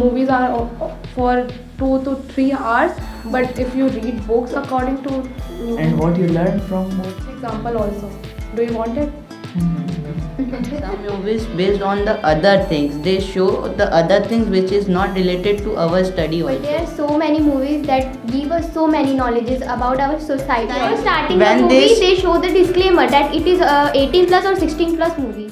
movies are for 2 to 3 hours, but if you read books according to And what you learn from movies? example also. Do you want it? Some movies based on the other things. They show the other things which is not related to our study But also. there are so many movies that give us so many knowledges about our society. Like, Starting when the movie, this- they show the disclaimer that it is 18 plus or 16 plus movie.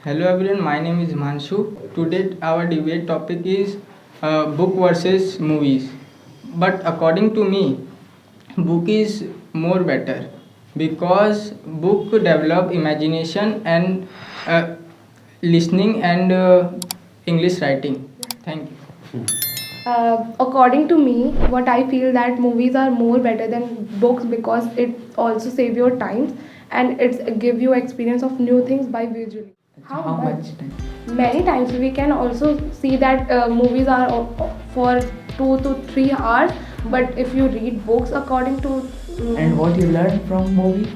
Hello everyone, my name is Himanshu. Today our debate topic is book versus movies. But according to me, book is more better because book develop imagination and listening and English writing. Thank you. According to me, what I feel that movies are more better than books because it also save your time and it's give you experience of new things by visually. How much time? Many times we can also see that movies are for 2 to 3 hours, but if you read books according to And what you learn from movie?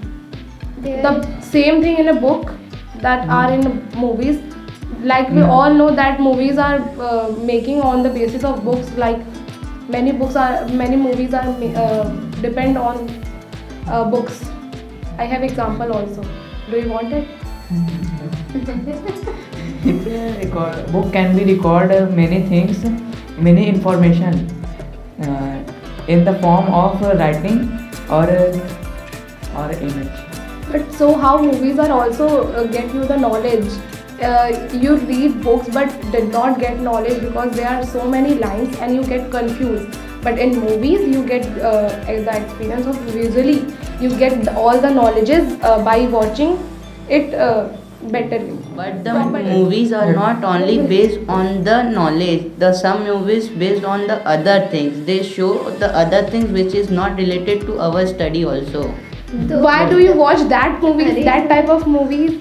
the same thing in a book that are in movies, like we all know that movies are making on the basis of books, like many movies are depend on books. I have example also. Do you want it? If book can be record many things, many information in the form of writing or image. But so how movies are also get you the knowledge. You read books but did not get knowledge because there are so many lines and you get confused. But in movies you get the experience of visually. You get all the knowledges by watching it betterly. But the movies are not only based on the knowledge. The some movies based on the other things. They show the other things which is not related to our study also. Why do you watch that movies, that type of movies?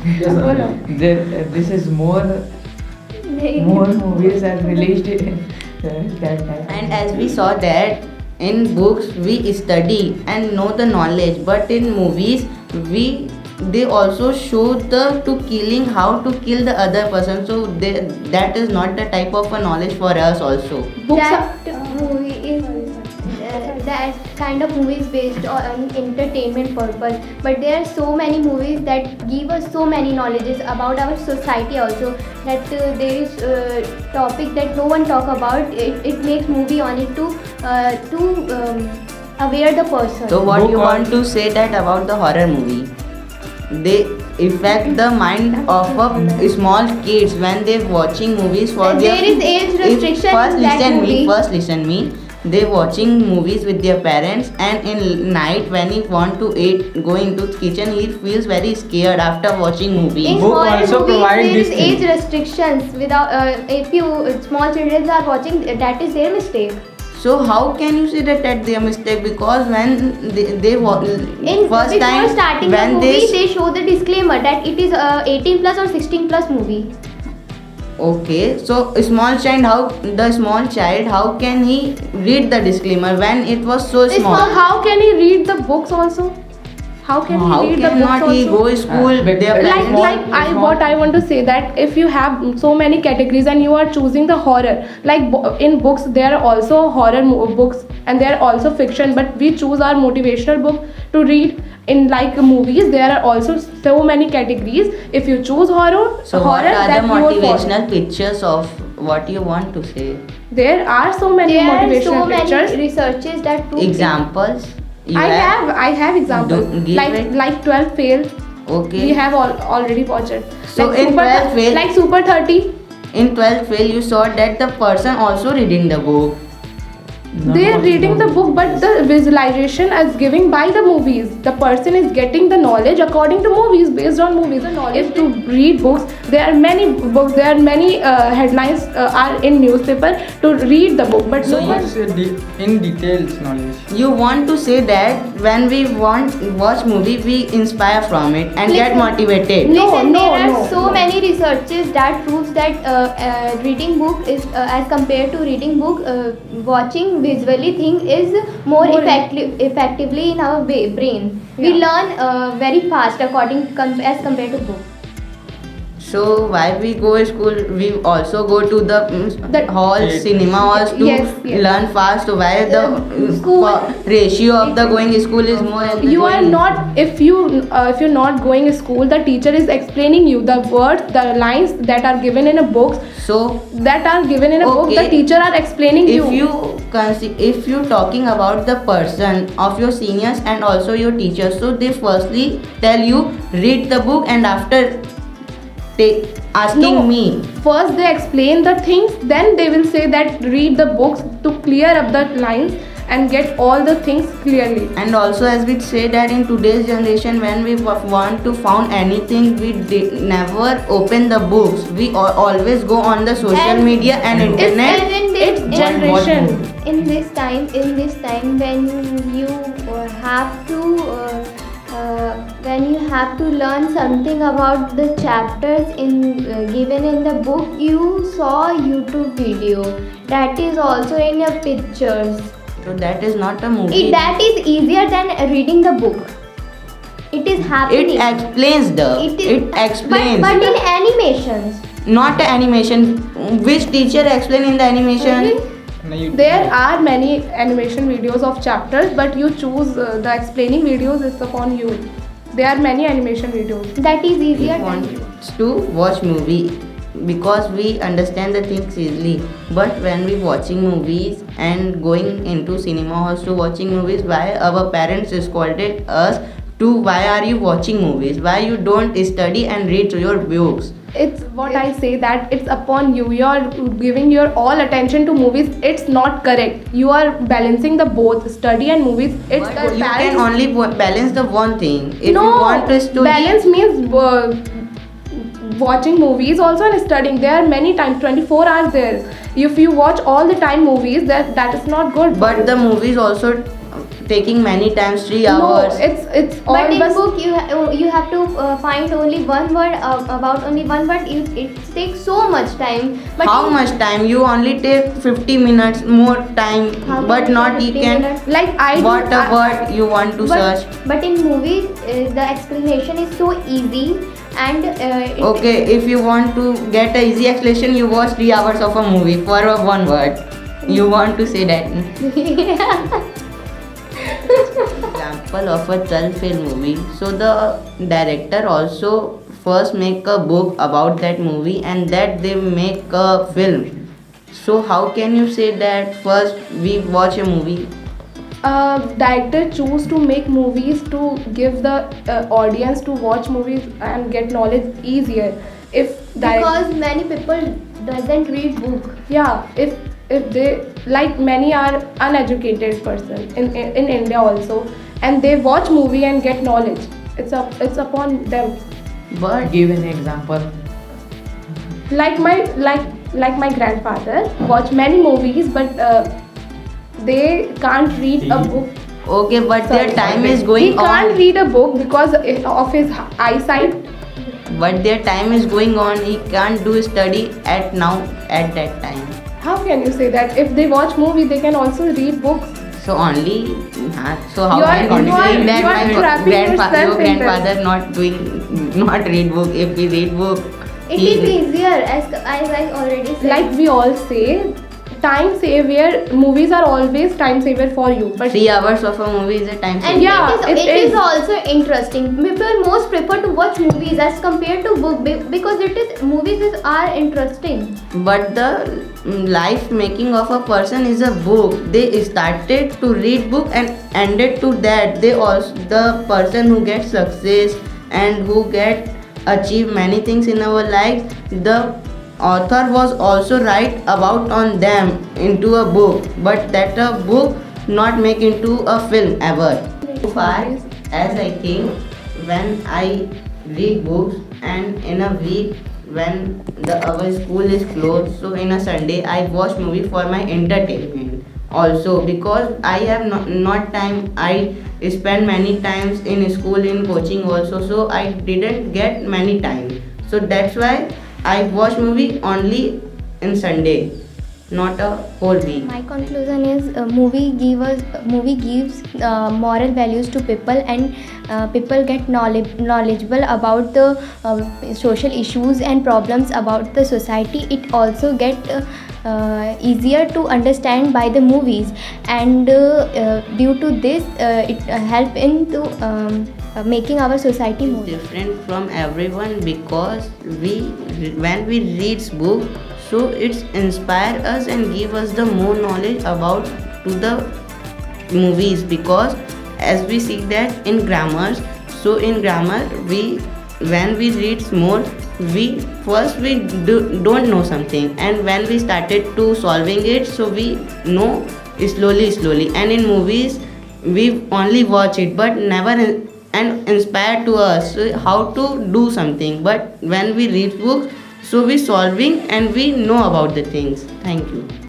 This is more movies are released that time. And as we saw that in books we study and know the knowledge, but in movies they also show the to killing, how to kill the other person. So that is not the type of a knowledge for us also. Books That movie is that kind of movie is based on entertainment purpose. But there are so many movies that give us so many knowledges about our society also. That there is topic that no one talk about. It makes movie on it to aware the person. So what Book you or- want to say that about the horror movie? They affect the mind of a small kids when they're watching movies for And their. there is age If- restriction First in that listen movie. me. First listen me. They watching movies with their parents, and in night when he want to eat, go into kitchen, he feels very scared after watching movie. In Book horror also movies, provide there is this age thing. restrictions. Without if you small children are watching, that is their mistake. So how can you say that they are mistake? Because when they In first before time starting the when movie, they show the disclaimer that it is 18 plus or 16 plus movie. Okay, so the small child, how can he read the disclaimer when it was so So small? how can he read the books also? How can How he read the books cannot also? he go school? But Their like- parents- What I want to say that if you have so many categories and you are choosing the horror, like in books there are also horror books and there are also fiction, but we choose our motivational book to read. In like movies there are also so many categories. If you choose horror, So what horror are that the you will follow. motivational pictures of what you want to say? There are so many There are motivational so many pictures. researches that prove Examples? You I have examples give like it. like 12 fail. Okay. We have already watched it. So in 12 fail- like Super 30. In 12th fail, you saw that the person also reading the book. They're reading the book, but the visualization is giving by the movies. The person is getting the knowledge according to movies, based on movies. If to read books, there are many books. There are many headlines are in newspaper to read the book, but So no one. It's in details knowledge. You want to say that when we watch movie, we inspire from it and get Listen. motivated. No, Listen, no, there are no, so no. many researches that proves that reading book is as compared to reading book, watching visually thing is more More effectively in our brain. We Yeah. learn very fast according as compared to book. So why we go to school? We also go to the hall, Theatre. cinema halls to Yes, yes. learn fast. So why the School- ratio of the going school is more? You are not, if you're not going to school, the teacher is explaining you the words, the lines that are given in a book, So that are given in a book, the Okay. teacher are explaining if you talking about the person of your seniors and also your teachers, so they firstly tell you read the book and after asking No. me. First they explain the things, then they will say that read the books to clear up the lines and get all the things clearly. And also as we say that in today's generation when we want to found anything, we never open the books, we always go on the social And media and internet. And in this, It's generation. in this time when you have to when you have to learn something about the chapters in given in the book, you saw YouTube video that is also in your pictures. So that is not a movie. That is easier than reading the book. It is happening. It explains It explains. but in animations. Not animation. Which teacher explain in the animation? No, you- There are many animation videos of chapters, but you choose the explaining videos is upon you. There are many animation videos. That is We easier than want to watch movie because we understand the things easily, but when we watching movies and going into cinema halls to watching movies, why our parents scolded us to why are you watching movies, why you don't study and read your books. It's what I say, that it's upon you. You are giving your all attention to movies. It's not correct. You are balancing the both study and movies. It's But the you can balance. only balance the one thing. If No, you want to study, balance means watching movies also and studying. There are many times 24 hours there. If you watch all the time movies, that is not good. but the movies also taking many times 3 no, hours. it's all But in bus- book you have to find only one word about only one word. It takes so much time. But How in- much time? You only take 50 minutes more time, How but much not you 50 can minutes? like I do- what a word you want to search. But in movies the explanation is so easy and Okay, if you want to get a easy explanation, you watch 3 hours of a movie for a one word. You want to say that? Example of a Chal film movie. So the director also first make a book about that movie and that they make a film. So how can you say that first we watch a movie? director choose to make movies to give the audience to watch movies and get knowledge easier. If because many people doesn't read book. yeah, if they, like many are uneducated person in India also, and they watch movie and get knowledge. It's upon them. But Give an example. Like my grandfather watch many movies, but they can't read a book. okay, but their Sorry. time is He going can't on. read a book because of his eyesight. But their time is going on. He can't do study at now at that time. How can you say that? If they watch movie, they can also read books. So only, so how You are- can you you are- say that you are my trapping your yourself in grandfather not read book? If he read book, It is easier as I already said. Like we all say, time saver movies are always time saver for you. But 3 hours of a movie is a time and saver. Yeah, it it is is. also interesting. People most prefer to watch movies as compared to book because movies are interesting. But the life making of a person is a book. They started to read book and ended to that. They also the person who gets success and who get achieve many things in our life. The author was also write about on them into a book, but that a book not make into a film ever. So far as I think, when I read books and in a week when our school is closed, so in a Sunday I watch movie for my entertainment also, because I have not time. I spend many times in school in coaching also, so I didn't get many time. So that's why I watch movie only in Sunday. not a whole week. My conclusion is movie gives moral values to people, and people get knowledgeable about the social issues and problems about the society. It also get easier to understand by the movies, and due to this it help into making our society more Different from everyone because when we read book, so it's inspire us and give us the more knowledge about to the movies, because as we see that in grammars, so in grammar we when we read more, we first don't know something, and when we started to solving it, so we know slowly, and in movies we only watch it but never and inspire to us so how to do something, but when we read books, so we solving and we know about the things. Thank you.